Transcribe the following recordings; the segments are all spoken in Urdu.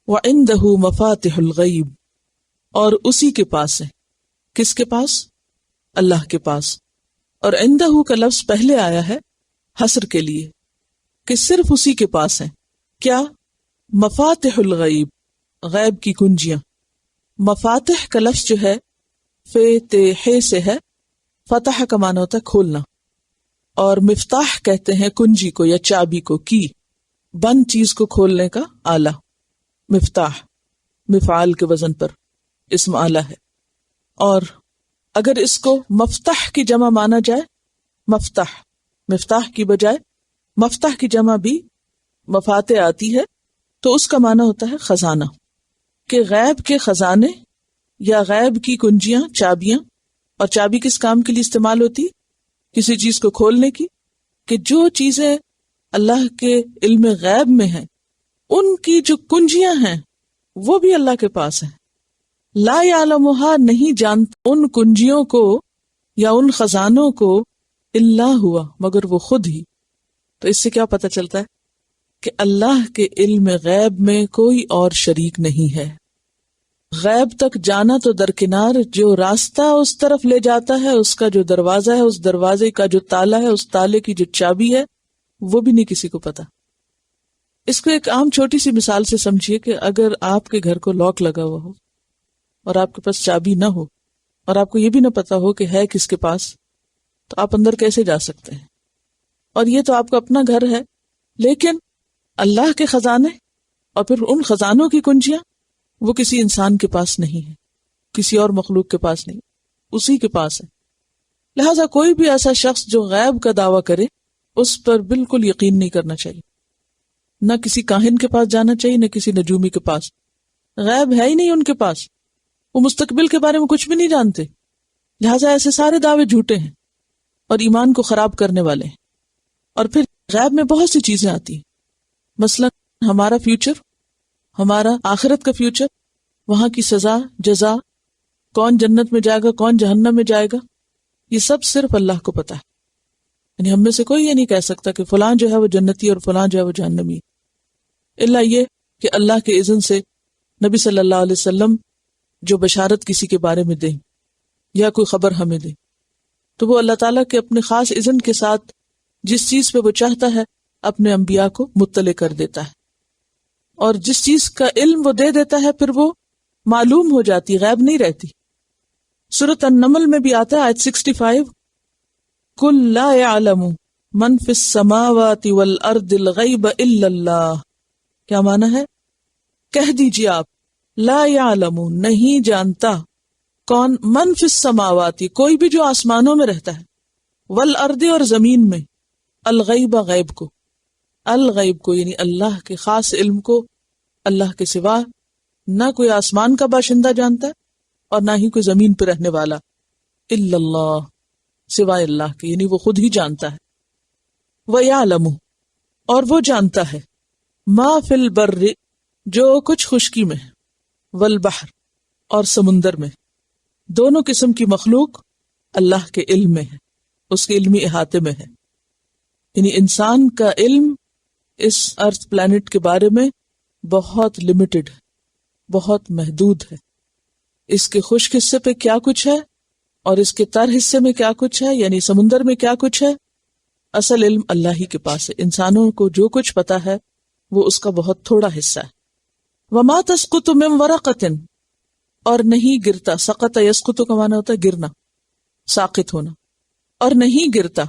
وعنده مفاتح الغیب، اور اسی کے پاس ہے، کس کے پاس؟ اللہ کے پاس. اور عندہ کا لفظ پہلے آیا ہے حصر کے لیے کہ صرف اسی کے پاس ہے. کیا؟ مفاتح الغیب، غیب کی کنجیاں. مفاتح کا لفظ جو ہے فتح سے ہے، فتح کا معنی ہوتا ہے کھولنا، اور مفتاح کہتے ہیں کنجی کو یا چابی کو، کی بند چیز کو کھولنے کا آلہ. مفتاح مفعال کے وزن پر اسم آلہ ہے. اور اگر اس کو مفتاح کی جمع مانا جائے، مفتاح، مفتاح کی بجائے مفتاح کی جمع بھی مفاتح آتی ہے، تو اس کا معنی ہوتا ہے خزانہ، کہ غیب کے خزانے یا غیب کی کنجیاں، چابیاں. اور چابی کس کام کے لیے استعمال ہوتی؟ کسی چیز کو کھولنے کی. کہ جو چیزیں اللہ کے علم غیب میں ہیں ان کی جو کنجیاں ہیں وہ بھی اللہ کے پاس ہیں. لا یعلمھا، نہیں جانتا ان کنجیوں کو یا ان خزانوں کو، الا ہوا، مگر وہ خود ہی. تو اس سے کیا پتہ چلتا ہے کہ اللہ کے علم غیب میں کوئی اور شریک نہیں ہے. غیب تک جانا تو درکنار، جو راستہ اس طرف لے جاتا ہے، اس کا جو دروازہ ہے، اس دروازے کا جو تالا ہے، اس تالے کی جو چابی ہے، وہ بھی نہیں کسی کو پتا. اس کو ایک عام چھوٹی سی مثال سے سمجھیے کہ اگر آپ کے گھر کو لاک لگا ہوا ہو اور آپ کے پاس چابی نہ ہو اور آپ کو یہ بھی نہ پتا ہو کہ ہے کس کے پاس، تو آپ اندر کیسے جا سکتے ہیں؟ اور یہ تو آپ کا اپنا گھر ہے، لیکن اللہ کے خزانے اور پھر ان خزانوں کی کنجیاں وہ کسی انسان کے پاس نہیں ہے، کسی اور مخلوق کے پاس نہیں، اسی کے پاس ہے. لہذا کوئی بھی ایسا شخص جو غیب کا دعویٰ کرے اس پر بالکل یقین نہیں کرنا چاہیے. نہ کسی کاہن کے پاس جانا چاہیے، نہ کسی نجومی کے پاس. غیب ہے ہی نہیں ان کے پاس، وہ مستقبل کے بارے میں کچھ بھی نہیں جانتے. لہٰذا ایسے سارے دعوے جھوٹے ہیں اور ایمان کو خراب کرنے والے ہیں. اور پھر غیب میں بہت سی چیزیں آتی ہیں، مثلا ہمارا فیوچر، ہمارا آخرت کا فیوچر، وہاں کی سزا جزا، کون جنت میں جائے گا کون جہنم میں جائے گا، یہ سب صرف اللہ کو پتا ہے. یعنی ہم میں سے کوئی یہ نہیں کہہ سکتا کہ فلاں جو ہے وہ جنتی اور فلاں جو ہے وہ جہنمی، الا یہ کہ اللہ کے اذن سے نبی صلی اللہ علیہ وسلم جو بشارت کسی کے بارے میں دیں یا کوئی خبر ہمیں دیں، تو وہ اللہ تعالیٰ کے اپنے خاص اذن کے ساتھ جس چیز پہ وہ چاہتا ہے اپنے انبیاء کو مطلع کر دیتا ہے. اور جس چیز کا علم وہ دے دیتا ہے پھر وہ معلوم ہو جاتی، غیب نہیں رہتی. سورۃ النمل میں بھی آتا ہے آیت 65، قُل لَا يَعْلَمُ مَنْ فِي السَّمَاوَاتِ وَالْأَرْضِ الْغَيْبَ إِلَّا اللَّهُ. کیا معنی ہے؟ کہہ دیجیے آپ، لا یعلم، نہیں جانتا، کون؟ من فی السماوات، کوئی بھی جو آسمانوں میں رہتا ہے، والارض، اور زمین میں، الغیب، غیب کو، الغیب کو یعنی اللہ کے خاص علم کو اللہ کے سوا نہ کوئی آسمان کا باشندہ جانتا ہے اور نہ ہی کوئی زمین پہ رہنے والا، الا اللہ، سوائے اللہ کے، یعنی وہ خود ہی جانتا ہے. وَيَعْلَمُ، اور وہ جانتا ہے، ما فی البر، جو کچھ خشکی میں ہے، والبحر، اور سمندر میں، دونوں قسم کی مخلوق اللہ کے علم میں ہے، اس کے علمی احاطے میں ہے. یعنی انسان کا علم اس ارتھ پلانٹ کے بارے میں بہت لمیٹڈ ہے، بہت محدود ہے. اس کے خشک حصے پہ کیا کچھ ہے اور اس کے تر حصے میں کیا کچھ ہے، یعنی سمندر میں کیا کچھ ہے، اصل علم اللہ ہی کے پاس ہے. انسانوں کو جو کچھ پتا ہے وہ اس کا بہت تھوڑا حصہ ہے. وما تسقط من ورقۃ، اور نہیں گرتا، سقط یسقط کا معنی ہوتا ہے گرنا، ساقط ہونا، اور نہیں گرتا،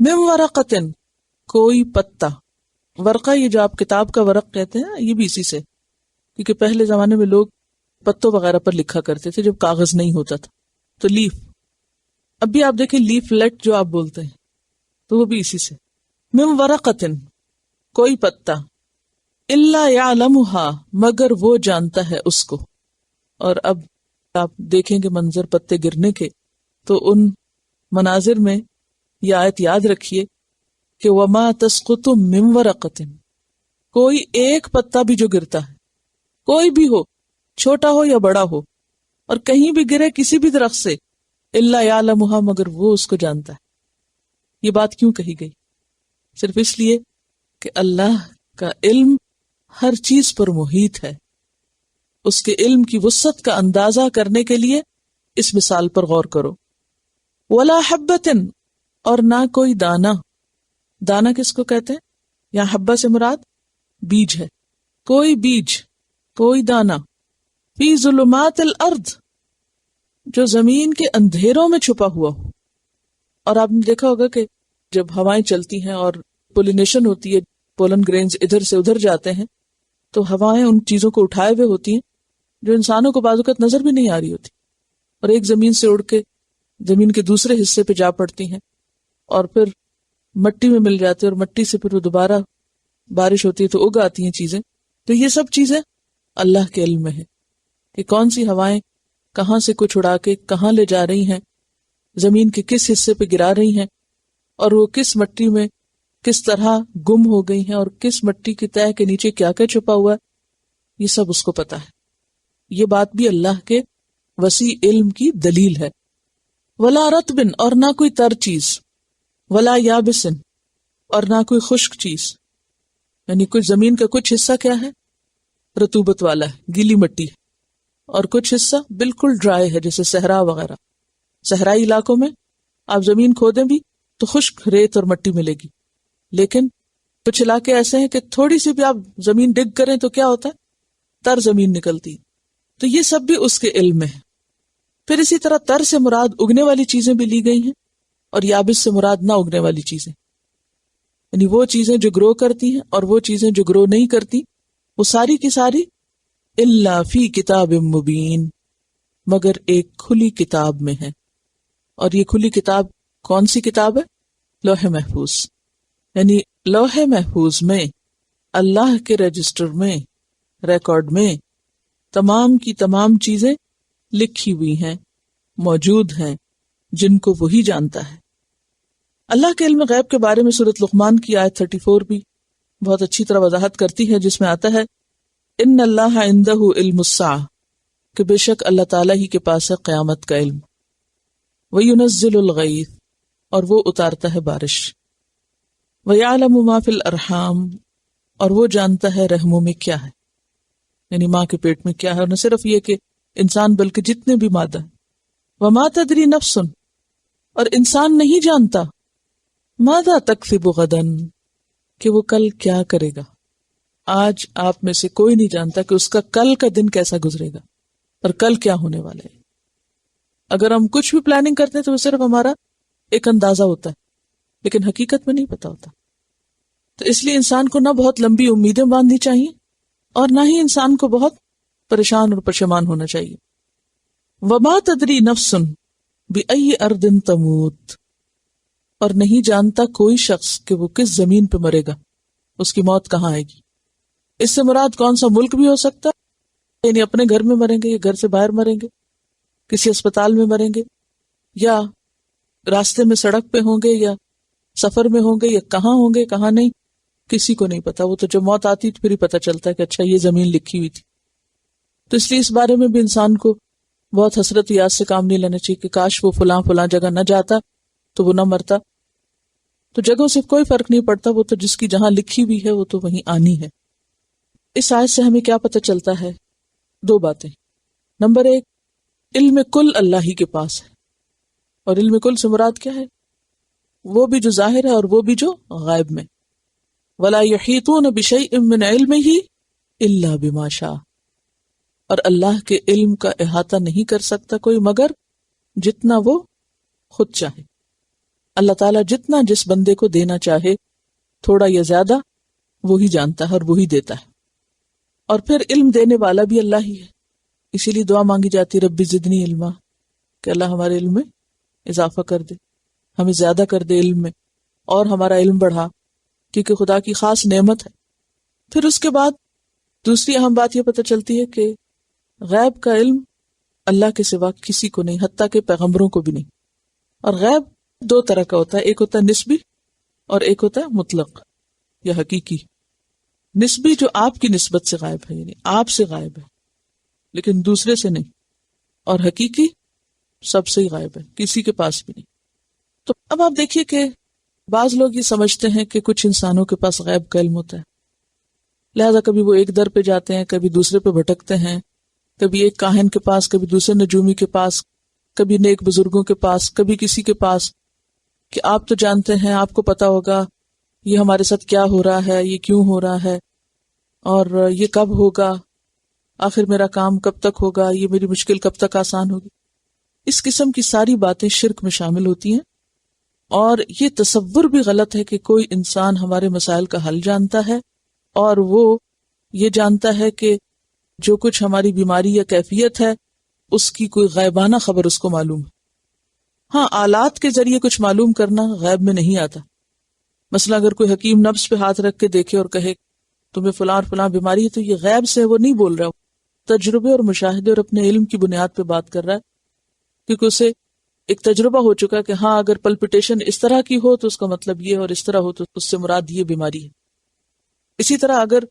من ورقۃ، کوئی پتا. ورقہ یہ جو آپ کتاب کا ورق کہتے ہیں یہ بھی اسی سے، کیونکہ پہلے زمانے میں لوگ پتوں وغیرہ پر لکھا کرتے تھے جب کاغذ نہیں ہوتا تھا، تو لیف. اب بھی آپ دیکھیں لیف لیٹ جو آپ بولتے ہیں تو وہ بھی اسی سے. من ورقۃ، کوئی پتا، الا یعلمھا، مگر وہ جانتا ہے اس کو. اور اب آپ دیکھیں گے منظر پتے گرنے کے، تو ان مناظر میں یہ آیت یاد رکھیے کہ وما تسقط من ورقۃ، کوئی ایک پتا بھی جو گرتا ہے، کوئی بھی ہو، چھوٹا ہو یا بڑا ہو، اور کہیں بھی گرے کسی بھی درخت سے، الا یعلمھا، مگر وہ اس کو جانتا ہے. یہ بات کیوں کہی گئی؟ صرف اس لیے کہ اللہ کا علم ہر چیز پر محیط ہے، اس کے علم کی وسعت کا اندازہ کرنے کے لیے اس مثال پر غور کرو. ولا حبتن، اور نہ کوئی دانا. دانا کس کو کہتے ہیں؟ یہاں حبہ سے مراد بیج ہے. کوئی بیج، کوئی دانا. فی ظلمات الارض، جو زمین کے اندھیروں میں چھپا ہوا ہو. اور آپ نے دیکھا ہوگا کہ جب ہوائیں چلتی ہیں اور پولینیشن ہوتی ہے، پولن گرینز ادھر سے ادھر جاتے ہیں، تو ہوائیں ان چیزوں کو اٹھائے ہوئے ہوتی ہیں جو انسانوں کو بعض اوقات نظر بھی نہیں آ رہی ہوتی، اور ایک زمین سے اڑ کے زمین کے دوسرے حصے پہ جا پڑتی ہیں اور پھر مٹی میں مل جاتی ہے، اور مٹی سے پھر وہ دوبارہ بارش ہوتی ہے تو اگ آتی ہیں چیزیں. تو یہ سب چیزیں اللہ کے علم میں ہے کہ کون سی ہوائیں کہاں سے کچھ اڑا کے کہاں لے جا رہی ہیں، زمین کے کس حصے پہ گرا رہی ہیں، اور وہ کس مٹی میں کس طرح گم ہو گئی ہیں، اور کس مٹی کی تہہ کے نیچے کیا کیا چھپا ہوا ہے. یہ سب اس کو پتا ہے. یہ بات بھی اللہ کے وسیع علم کی دلیل ہے. ولا رطبن، اور نہ کوئی تر چیز. ولا یابسن، اور نہ کوئی خشک چیز. یعنی کچھ زمین کا کچھ حصہ کیا ہے؟ رطوبت والا ہے، گیلی مٹی ہے، اور کچھ حصہ بالکل ڈرائی ہے، جیسے صحرا وغیرہ. صحرائی علاقوں میں آپ زمین کھودیں بھی تو خشک ریت اور مٹی ملے گی، لیکن کچھ علاقے ایسے ہیں کہ تھوڑی سی بھی آپ زمین ڈگ کریں تو کیا ہوتا ہے؟ تر زمین نکلتی. تو یہ سب بھی اس کے علم میں ہے. پھر اسی طرح تر سے مراد اگنے والی چیزیں بھی لی گئی ہیں، اور یابس سے مراد نہ اگنے والی چیزیں، یعنی وہ چیزیں جو گرو کرتی ہیں اور وہ چیزیں جو گرو نہیں کرتی، وہ ساری کی ساری الا فی کتاب مبین، مگر ایک کھلی کتاب میں ہے. اور یہ کھلی کتاب کون سی کتاب ہے؟ لوح محفوظ. یعنی لوح محفوظ میں، اللہ کے رجسٹر میں، ریکارڈ میں تمام کی تمام چیزیں لکھی ہوئی ہیں، موجود ہیں، جن کو وہی جانتا ہے. اللہ کے علم غیب کے بارے میں سورۃ لقمان کی آیت 34 بھی بہت اچھی طرح وضاحت کرتی ہے، جس میں آتا ہے ان اللہ عندہ علم الساعہ، کہ بے شک اللہ تعالیٰ ہی کے پاس ہے قیامت کا علم. وَيُنَزِّلُ الْغَيْثَ، اور وہ اتارتا ہے بارش. وَيَعْلَمُ مَا فِي الْأَرْحَامِ، اور وہ جانتا ہے رحموں میں کیا ہے، یعنی ماں کے پیٹ میں کیا ہے. اور نہ صرف یہ کہ انسان بلکہ جتنے بھی مادہ ہیں. وَمَا تَدْرِي نَفْسٌ، اور انسان نہیں جانتا ماذا تکسب غداً، کہ وہ کل کیا کرے گا. آج آپ میں سے کوئی نہیں جانتا کہ اس کا کل کا دن کیسا گزرے گا اور کل کیا ہونے والا ہے. اگر ہم کچھ بھی پلاننگ کرتے ہیں تو وہ صرف ہمارا ایک اندازہ ہوتا ہے، لیکن حقیقت میں نہیں پتا ہوتا. تو اس لیے انسان کو نہ بہت لمبی امیدیں باندھنی چاہیے، اور نہ ہی انسان کو بہت پریشان اور پشیمان ہونا چاہیے. وما تدری نفس بأی ارض تموت، اور نہیں جانتا کوئی شخص کہ وہ کس زمین پہ مرے گا، اس کی موت کہاں آئے گی. اس سے مراد کون سا ملک بھی ہو سکتا ہے، یعنی اپنے گھر میں مریں گے یا گھر سے باہر مریں گے، کسی اسپتال میں مریں گے، یا راستے میں سڑک پہ ہوں گے، یا سفر میں ہوں گے، یا کہاں ہوں گے کہاں نہیں، کسی کو نہیں پتا. وہ تو جب موت آتی تو پھر ہی پتا چلتا ہے کہ اچھا یہ زمین لکھی ہوئی تھی. تو اس لیے اس بارے میں بھی انسان کو بہت حسرت یاد سے کام نہیں لینا چاہیے کہ کاش وہ فلاں جگہ نہ جاتا تو وہ نہ مرتا. تو جگہوں سے کوئی فرق نہیں پڑتا، وہ تو جس کی جہاں لکھی ہوئی ہے وہ تو وہیں آنی ہے. اس آیت سے ہمیں کیا پتہ چلتا ہے؟ 2 باتیں. نمبر 1، علم کل اللہ ہی کے پاس ہے، اور علم کل سے مراد کیا ہے؟ وہ بھی جو ظاہر ہے اور وہ بھی جو غائب میں. وَلَا يُحِيطُونَ بِشَيْءٍ مِّنْ عِلْمِهِ إِلَّا بِمَا شَاءَ، اور اللہ کے علم کا احاطہ نہیں کر سکتا کوئی مگر جتنا وہ خود چاہے. اللہ تعالیٰ جتنا جس بندے کو دینا چاہے، تھوڑا یا زیادہ، وہی جانتا ہے اور وہی دیتا ہے. اور پھر علم دینے والا بھی اللہ ہی ہے. اسی لیے دعا مانگی جاتی ربی زدنی علما، کہ اللہ ہمارے علم میں اضافہ کر دے، ہمیں زیادہ کر دے علم میں، اور ہمارا علم بڑھا، کیونکہ خدا کی خاص نعمت ہے. پھر اس کے بعد دوسری اہم بات یہ پتہ چلتی ہے کہ غیب کا علم اللہ کے سوا کسی کو نہیں، حتیٰ کہ پیغمبروں کو بھی نہیں. اور غیب 2 طرح کا ہوتا ہے، ایک ہوتا ہے نسبی اور ایک ہوتا ہے مطلق یا حقیقی. نسبی جو آپ کی نسبت سے غائب ہے، یعنی آپ سے غائب ہے لیکن دوسرے سے نہیں. اور حقیقی سب سے ہی غائب ہے، کسی کے پاس بھی نہیں. تو اب آپ دیکھیے کہ بعض لوگ یہ سمجھتے ہیں کہ کچھ انسانوں کے پاس غیب کا علم ہوتا ہے، لہذا کبھی وہ ایک در پہ جاتے ہیں، کبھی دوسرے پہ بھٹکتے ہیں، کبھی دوسرے پہ جاتے ہیں، کبھی تیسرے پہ جاتے ہیں، اور وہ کبھی ایک کاہن کے پاس، کبھی دوسرے نجومی کے پاس، کبھی نیک بزرگوں کے پاس، کبھی کسی کے پاس، کہ آپ تو جانتے ہیں، آپ کو پتا ہوگا یہ ہمارے ساتھ کیا ہو رہا ہے، یہ کیوں ہو رہا ہے، اور یہ کب ہوگا، آخر میرا کام کب تک ہوگا، یہ میری مشکل کب تک آسان ہوگی۔ اس قسم کی ساری باتیں شرک میں شامل ہوتی ہیں، اور یہ تصور بھی غلط ہے کہ کوئی انسان ہمارے مسائل کا حل جانتا ہے، اور وہ یہ جانتا ہے کہ جو کچھ ہماری بیماری یا کیفیت ہے اس کی کوئی غیبانہ خبر اس کو معلوم ہے۔ ہاں، آلات کے ذریعے کچھ معلوم کرنا غیب میں نہیں آتا۔ مثلا اگر کوئی حکیم نبض پہ ہاتھ رکھ کے دیکھے اور کہے تمہیں فلاں اور فلاں بیماری ہے، تو یہ غیب سے وہ نہیں بول رہا، تجربے اور مشاہدے اور اپنے علم کی بنیاد پہ بات کر رہا ہے، کیونکہ اسے ایک تجربہ ہو چکا کہ ہاں اگر پلپٹیشن اس طرح کی ہو تو اس کا مطلب یہ، اور اس طرح ہو تو اس سے مراد یہ بیماری ہے۔ اسی طرح اگر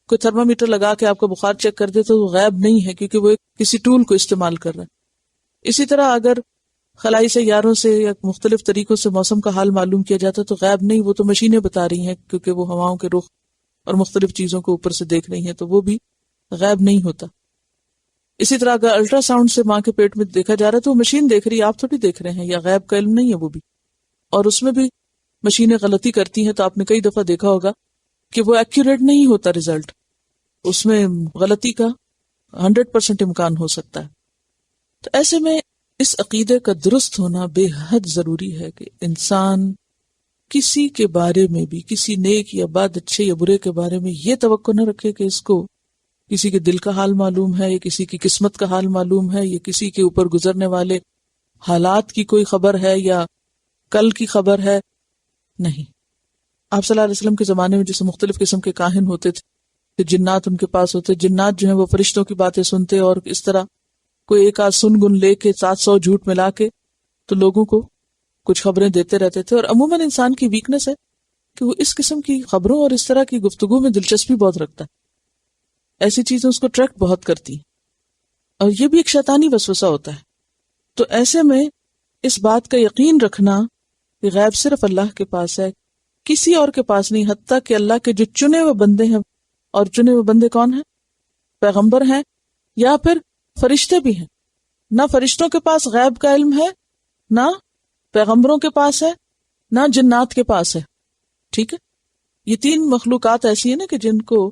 کوئی تھرمامیٹر لگا کے آپ کا بخار چیک کر دے تو وہ غیب نہیں ہے، کیونکہ وہ کسی ٹول کو استعمال کر رہا ہے۔ اسی طرح اگر خلائی سیاروں سے یا مختلف طریقوں سے موسم کا حال معلوم کیا جاتا تو غیب نہیں، وہ تو مشینیں بتا رہی ہیں، کیونکہ وہ ہواؤں کے رخ اور مختلف چیزوں کو اوپر سے دیکھ رہی ہیں، تو وہ بھی غیب نہیں ہوتا۔ اسی طرح اگر الٹرا ساؤنڈ سے ماں کے پیٹ میں دیکھا جا رہا ہے تو وہ مشین دیکھ رہی ہے، آپ تھوڑی دیکھ رہے ہیں، یا غیب کا علم نہیں ہے وہ بھی۔ اور اس میں بھی مشینیں غلطی کرتی ہیں، تو آپ نے کئی دفعہ دیکھا ہوگا کہ وہ ایکوریٹ نہیں ہوتا رزلٹ، اس میں غلطی کا 100% امکان ہو سکتا ہے۔ تو ایسے میں اس عقیدے کا درست ہونا بے حد ضروری ہے کہ انسان کسی کے بارے میں بھی، کسی نیک یا بد، اچھے یا برے کے بارے میں یہ توقع نہ رکھے کہ اس کو کسی کے دل کا حال معلوم ہے، یا کسی کی قسمت کا حال معلوم ہے، یا کسی کے اوپر گزرنے والے حالات کی کوئی خبر ہے، یا کل کی خبر ہے۔ نہیں، آپ صلی اللہ علیہ وسلم کے زمانے میں جیسے مختلف قسم کے کاہن ہوتے تھے کہ جنات ان کے پاس ہوتے، جنات جو ہیں وہ فرشتوں کی باتیں سنتے، اور اس طرح کوئی ایک آدھ سن گن لے کے 700 جھوٹ ملا کے تو لوگوں کو کچھ خبریں دیتے رہتے تھے۔ اور عموماً انسان کی ویکنس ہے کہ وہ اس قسم کی خبروں اور اس طرح کی گفتگو میں دلچسپی بہت رکھتا ہے، ایسی چیزیں اس کو اٹریکٹ بہت کرتی ہیں، اور یہ بھی ایک شیطانی وسوسہ ہوتا ہے۔ تو ایسے میں اس بات کا یقین رکھنا کہ غیب صرف اللہ کے پاس ہے، کسی اور کے پاس نہیں، حتیٰ کہ اللہ کے جو چنے ہوئے بندے ہیں، اور چنے ہوئے بندے کون ہیں؟ پیغمبر ہیں، یا پھر فرشتے بھی ہیں۔ نہ فرشتوں کے پاس غیب کا علم ہے، نہ پیغمبروں کے پاس ہے، نہ جنات کے پاس ہے۔ ٹھیک ہے، یہ تین مخلوقات ایسی ہیں نا کہ جن کو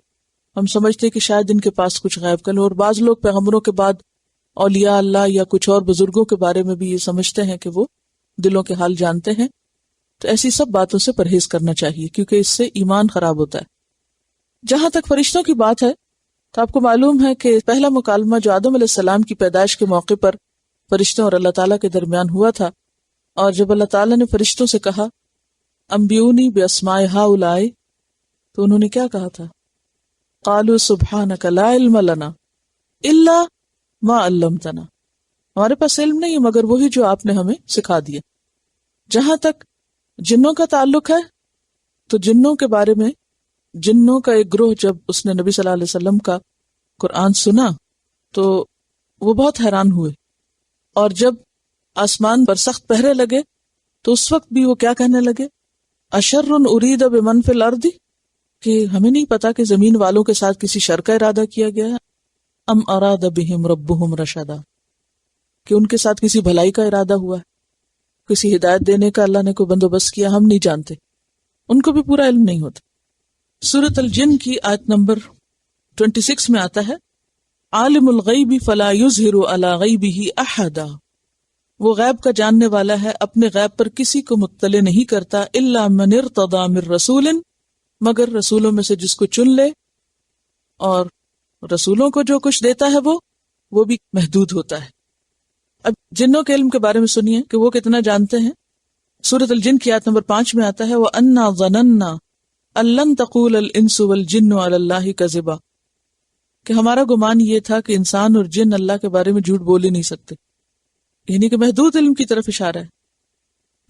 ہم سمجھتے کہ شاید ان کے پاس کچھ غیب کا علم، اور بعض لوگ پیغمبروں کے بعد اولیاء اللہ یا کچھ اور بزرگوں کے بارے میں بھی یہ سمجھتے ہیں کہ وہ دلوں کے حال جانتے ہیں۔ تو ایسی سب باتوں سے پرہیز کرنا چاہیے، کیونکہ اس سے ایمان خراب ہوتا ہے۔ جہاں تک فرشتوں کی بات ہے تو آپ کو معلوم ہے کہ پہلا مکالمہ جو آدم علیہ السلام کی پیدائش کے موقع پر فرشتوں اور اللہ تعالیٰ کے درمیان ہوا تھا، اور جب اللہ تعالیٰ نے فرشتوں سے کہا انبئونی باسماء ہؤلاء، تو انہوں نے کیا کہا تھا؟ قالوا سبحانک لا علم لنا الا ما علمتنا، ہمارے پاس علم نہیں مگر وہی جو آپ نے ہمیں سکھا دیا۔ جہاں تک جنوں کا تعلق ہے تو جنوں کے بارے میں، جنوں کا ایک گروہ جب اس نے نبی صلی اللہ علیہ وسلم کا قرآن سنا تو وہ بہت حیران ہوئے، اور جب آسمان پر سخت پہرے لگے تو اس وقت بھی وہ کیا کہنے لگے؟ اشر ارید بمن فی الارض، کہ ہمیں نہیں پتا کہ زمین والوں کے ساتھ کسی شر کا ارادہ کیا گیا ہے، ام اراد بہم ربہم رشدا، کہ ان کے ساتھ کسی بھلائی کا ارادہ ہوا ہے، کسی ہدایت دینے کا اللہ نے کوئی بندوبست کیا، ہم نہیں جانتے، ان کو بھی پورا علم نہیں ہوتا۔ سورۃ الجن کی آیت نمبر 26 میں آتا ہے عالم الغیب فلا یظہر علی غیبہ احدا، وہ غیب کا جاننے والا ہے، اپنے غیب پر کسی کو مطلع نہیں کرتا، الا من ارتضی من رسول، مگر رسولوں میں سے جس کو چن لے، اور رسولوں کو جو کچھ دیتا ہے وہ بھی محدود ہوتا ہے۔ اب جنوں کے علم کے بارے میں سنیے کہ وہ کتنا جانتے ہیں۔ سورۃ الجن کی آیت نمبر 5 میں آتا ہے وَأَنَّا ظَنَنَّا أَن لَن تَقُولَ الْإِنسُ وَالْجِنُّ عَلَى اللَّهِ كَذِبًا، کہ ہمارا گمان یہ تھا کہ انسان اور جن اللہ کے بارے میں جھوٹ بول ہی نہیں سکتے، یعنی کہ محدود علم کی طرف اشارہ ہے۔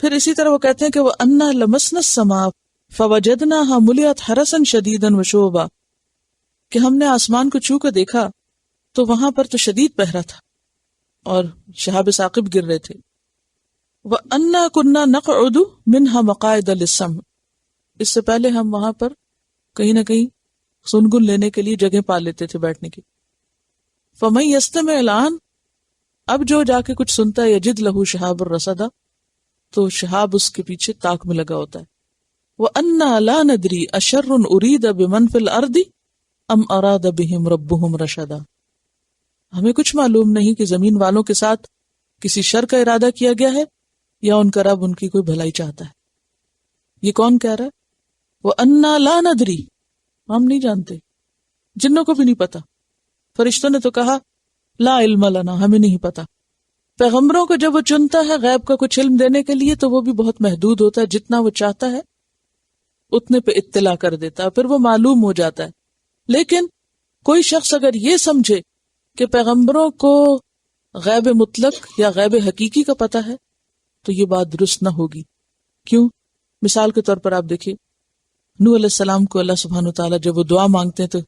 پھر اسی طرح وہ کہتے ہیں کہ وَأَنَّا لَمَسْنَا السَّمَاءَ فَوَجَدْنَاهَا مُلِئَتْ حَرَسًا شَدِيدًا وَشُهُبًا، کہ ہم نے آسمان کو چھو کر دیکھا تو وہاں پر تو شدید پہرا تھا اور شہاب ثاقب گر رہے تھے۔ وَأَنَّا كُنَّا نَقْعُدُ مِنْهَا مَقَاعِدَ لِلسَّمْعِ، اس سے پہلے ہم وہاں پر کہیں نہ کہیں سنگن لینے کے لیے جگہ پا لیتے تھے بیٹھنے کی۔ فَمَن يَسْتَمِعِ الْآنَ، اب جو جا کے کچھ سنتا ہے، یجد لہ شہاب الرصد، تو شہاب اس کے پیچھے تاک میں لگا ہوتا ہے. وَأَنَّا لَا نَدْرِي أَشَرٌ أُرِيدَ بِمَنْ فِي الْأَرْضِ أَمْ أَرَادَ بِهِمْ رَبُّهُمْ رَشَدًا. ہمیں کچھ معلوم نہیں کہ زمین والوں کے ساتھ کسی شر کا ارادہ کیا گیا ہے یا ان کا رب ان کی کوئی بھلائی چاہتا ہے. یہ کون کہہ رہا ہے؟ وَأَنَّا لَا نَدْرِي، ہم نہیں جانتے، جنوں کو بھی نہیں پتا. فرشتوں نے تو کہا لا علم لنا، ہمیں نہیں پتا. پیغمبروں کو جب وہ چنتا ہے غیب کا کچھ علم دینے کے لیے تو وہ بھی بہت محدود ہوتا ہے، جتنا وہ چاہتا ہے اتنے پہ اطلاع کر دیتا ہے، پھر وہ معلوم ہو جاتا ہے. لیکن کوئی شخص اگر یہ سمجھے کہ پیغمبروں کو غیب مطلق یا غیب حقیقی کا پتہ ہے تو یہ بات درست نہ ہوگی. کیوں؟ مثال کے طور پر آپ دیکھیں نوح علیہ السلام کو اللہ سبحانہ وتعالیٰ جب وہ دعا مانگتے ہیں تو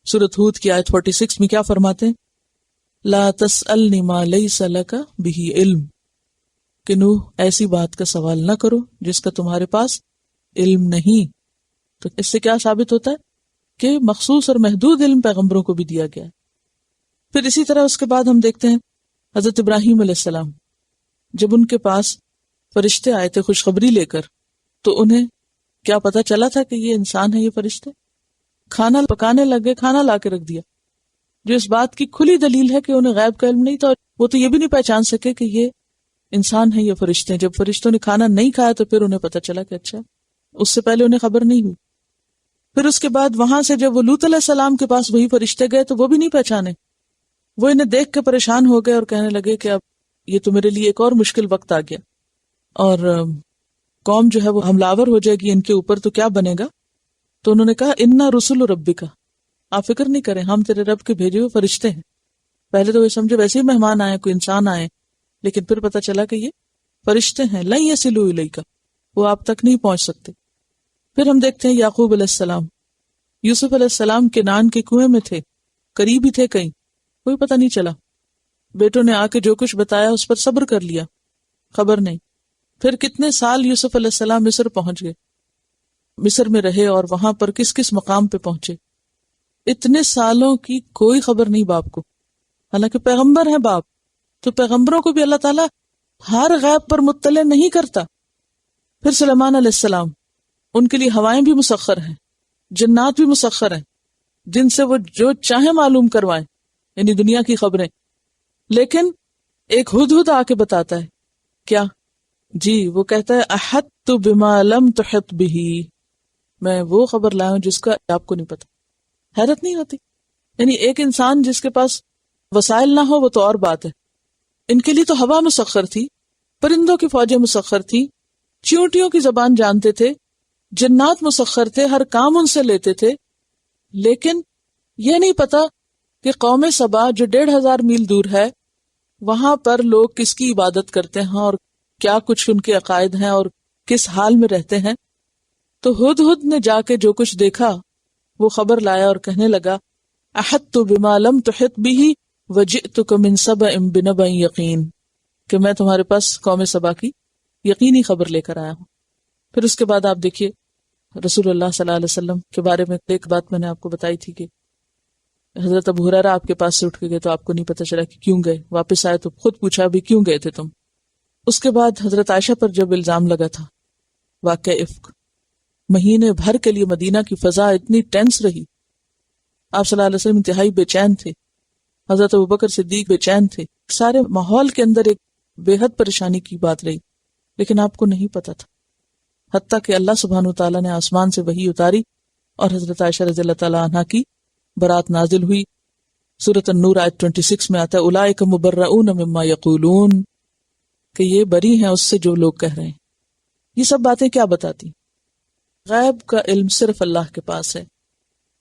سورۃ ہود کی آیت 46 میں کیا فرماتے ہیں؟ لا تسألنی ما لیس لک بہ علم، کہ نوح ایسی بات کا سوال نہ کرو جس کا تمہارے پاس علم نہیں. تو اس سے کیا ثابت ہوتا ہے کہ مخصوص اور محدود علم پیغمبروں کو بھی دیا گیا ہے. پھر اسی طرح اس کے بعد ہم دیکھتے ہیں حضرت ابراہیم علیہ السلام، جب ان کے پاس فرشتے آئے تھے خوشخبری لے کر، تو انہیں کیا پتا چلا تھا کہ یہ انسان ہے، یہ فرشتے؟ کھانا پکانے لگے، کھانا لا کے رکھ دیا، جو اس بات کی کھلی دلیل ہے کہ انہیں غیب کا علم نہیں تھا. وہ تو یہ بھی نہیں پہچان سکے کہ یہ انسان ہے، یہ فرشتے ہیں. جب فرشتوں نے کھانا نہیں کھایا تو پھر انہیں پتا چلا کہ اچھا، اس سے پہلے انہیں خبر نہیں ہوئی. پھر اس کے بعد وہاں سے جب وہ لوط علیہ السلام کے پاس وہی فرشتے گئے تو وہ بھی نہیں پہچانے. وہ انہیں دیکھ کے پریشان ہو گئے اور کہنے لگے کہ اب یہ تو میرے لیے ایک اور مشکل وقت آ گیا، اور قوم جو ہے وہ حملہ ہو جائے گی ان کے اوپر، تو کیا بنے گا؟ تو انہوں نے کہا انا رسول ربک، آپ فکر نہیں کریں، ہم تیرے رب کے بھیجے ہوئے فرشتے ہیں. پہلے تو وہ سمجھے ویسے ہی مہمان آئے، کوئی انسان آئے، لیکن پھر پتا چلا کہ یہ فرشتے ہیں. لن یصلوا الیک، وہ آپ تک نہیں پہنچ سکتے. پھر ہم دیکھتے ہیں یعقوب علیہ السلام، یوسف علیہ السلام کنعان کے کنویں میں تھے، قریب ہی تھے، کہیں کوئی پتہ نہیں چلا. بیٹوں نے آ کے جو کچھ بتایا اس پر صبر کر لیا، خبر نہیں. پھر کتنے سال یوسف علیہ السلام مصر پہنچ گئے، مصر میں رہے، اور وہاں پر کس کس مقام پہ پہنچے. اتنے سالوں کی کوئی خبر نہیں باپ کو، حالانکہ پیغمبر ہیں باپ. تو پیغمبروں کو بھی اللہ تعالیٰ ہر غیب پر مطلع نہیں کرتا. پھر سلیمان علیہ السلام، ان کے لیے ہوائیں بھی مسخر ہیں، جنات بھی مسخر ہیں، جن سے وہ جو چاہیں معلوم کروائیں، یعنی دنیا کی خبریں. لیکن ایک ہدہد آ کے بتاتا ہے کیا؟ جی وہ کہتا ہے احطت بما لم تحط بہ، میں وہ خبر لایا ہوں جس کا آپ کو نہیں پتا. حیرت نہیں ہوتی؟ یعنی ایک انسان جس کے پاس وسائل نہ ہو وہ تو اور بات ہے. ان کے لیے تو ہوا مسخر تھی، پرندوں کی فوجیں مسخر تھی، چیونٹیوں کی زبان جانتے تھے، جنات مسخر تھے، ہر کام ان سے لیتے تھے. لیکن یہ نہیں پتا کہ قوم سبا جو 1500 میل دور ہے، وہاں پر لوگ کس کی عبادت کرتے ہیں اور کیا کچھ ان کے عقائد ہیں اور کس حال میں رہتے ہیں. تو ہدہد نے جا کے جو کچھ دیکھا وہ خبر لایا اور کہنے لگا احطت بما لم تحط بہ وجئتک من سبأ بنبأ یقین، کہ میں تمہارے پاس قوم سبا کی یقینی خبر لے کر آیا ہوں. پھر اس کے بعد آپ دیکھیے رسول اللہ صلی اللہ علیہ وسلم کے بارے میں ایک بات میں نے آپ کو بتائی تھی کہ حضرت ابو ہریرہ آپ کے پاس سے اٹھ کے گئے تو آپ کو نہیں پتا چلا کہ کیوں گئے، واپس آئے تو خود پوچھا بھی کیوں گئے تھے تم. اس کے بعد حضرت عائشہ پر جب الزام لگا تھا واقعہ افک، مہینے بھر کے لیے مدینہ کی فضا اتنی ٹینس رہی، آپ صلی اللہ علیہ وسلم انتہائی بے چین تھے، حضرت ابوبکر صدیق بے چین تھے، سارے ماحول کے اندر ایک بے حد پریشانی کی بات رہی، لیکن آپ کو نہیں پتا تھا. حتیٰ کہ اللہ سبحانہ وتعالیٰ نے آسمان سے وحی اتاری اور حضرت عائشہ رضی اللہ تعالیٰ عنہ کی برات نازل ہوئی. سورۃ النور آیت 26 میں آتا ہے اولئک مبرؤون مما یقولون، کہ یہ بری ہیں اس سے جو لوگ کہہ رہے ہیں. یہ سب باتیں کیا بتاتی؟ غیب کا علم صرف اللہ کے پاس ہے.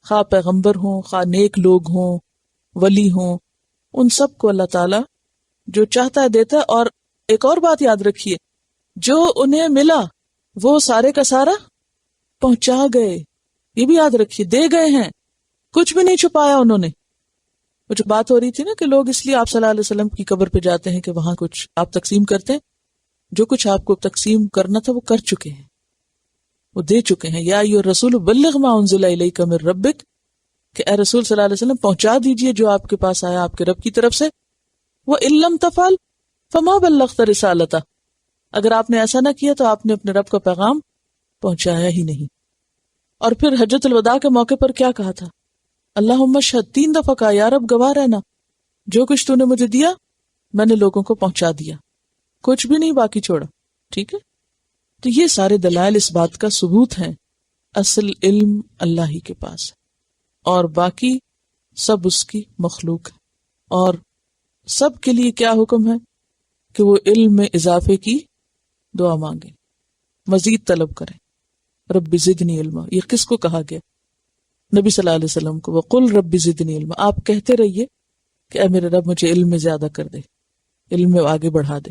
خواہ پیغمبر ہوں، خواہ نیک لوگ ہوں، ولی ہوں، ان سب کو اللہ تعالیٰ جو چاہتا ہے دیتا ہے. اور ایک اور بات یاد رکھیے، جو انہیں ملا وہ سارے کا سارا پہنچا گئے. یہ بھی یاد رکھیے، دے گئے ہیں، کچھ بھی نہیں چھپایا انہوں نے. وہ جو بات ہو رہی تھی نا کہ لوگ اس لیے آپ صلی اللہ علیہ وسلم کی قبر پہ جاتے ہیں کہ وہاں کچھ آپ تقسیم کرتے ہیں، جو کچھ آپ کو تقسیم کرنا تھا وہ کر چکے ہیں، وہ دے چکے ہیں. یا ایھا الرسول بلغ ما انزل الیک من ربک کہ اے رسول صلی اللہ علیہ وسلم پہنچا دیجئے جو آپ کے پاس آیا آپ کے رب کی طرف سے، وَإِن لَّمْ تَفْعَلْ فَمَا بَلَّغْتَ رِسَالَتَهُ، اگر آپ نے ایسا نہ کیا تو آپ نے اپنے رب کا پیغام پہنچایا ہی نہیں۔ اور پھر حجۃ الوداع کے موقع پر کیا کہا تھا؟ اللہم اشہد، 3 دفعہ کہا یا رب گواہ رہنا، جو کچھ تو نے مجھے دیا میں نے لوگوں کو پہنچا دیا، کچھ بھی نہیں باقی چھوڑا۔ ٹھیک ہے، تو یہ سارے دلائل اس بات کا ثبوت ہیں اصل علم اللہ ہی کے پاس ہے اور باقی سب اس کی مخلوق ہے، اور سب کے لیے کیا حکم ہے کہ وہ علم میں اضافے کی دعا مانگے، مزید طلب کریں، رب زدنی علما۔ یہ کس کو کہا گیا؟ نبی صلی اللہ علیہ وسلم کو، وقل رب زدنی علما، آپ کہتے رہیے کہ اے میرے رب مجھے علم میں زیادہ کر دے، علم میں آگے بڑھا دے۔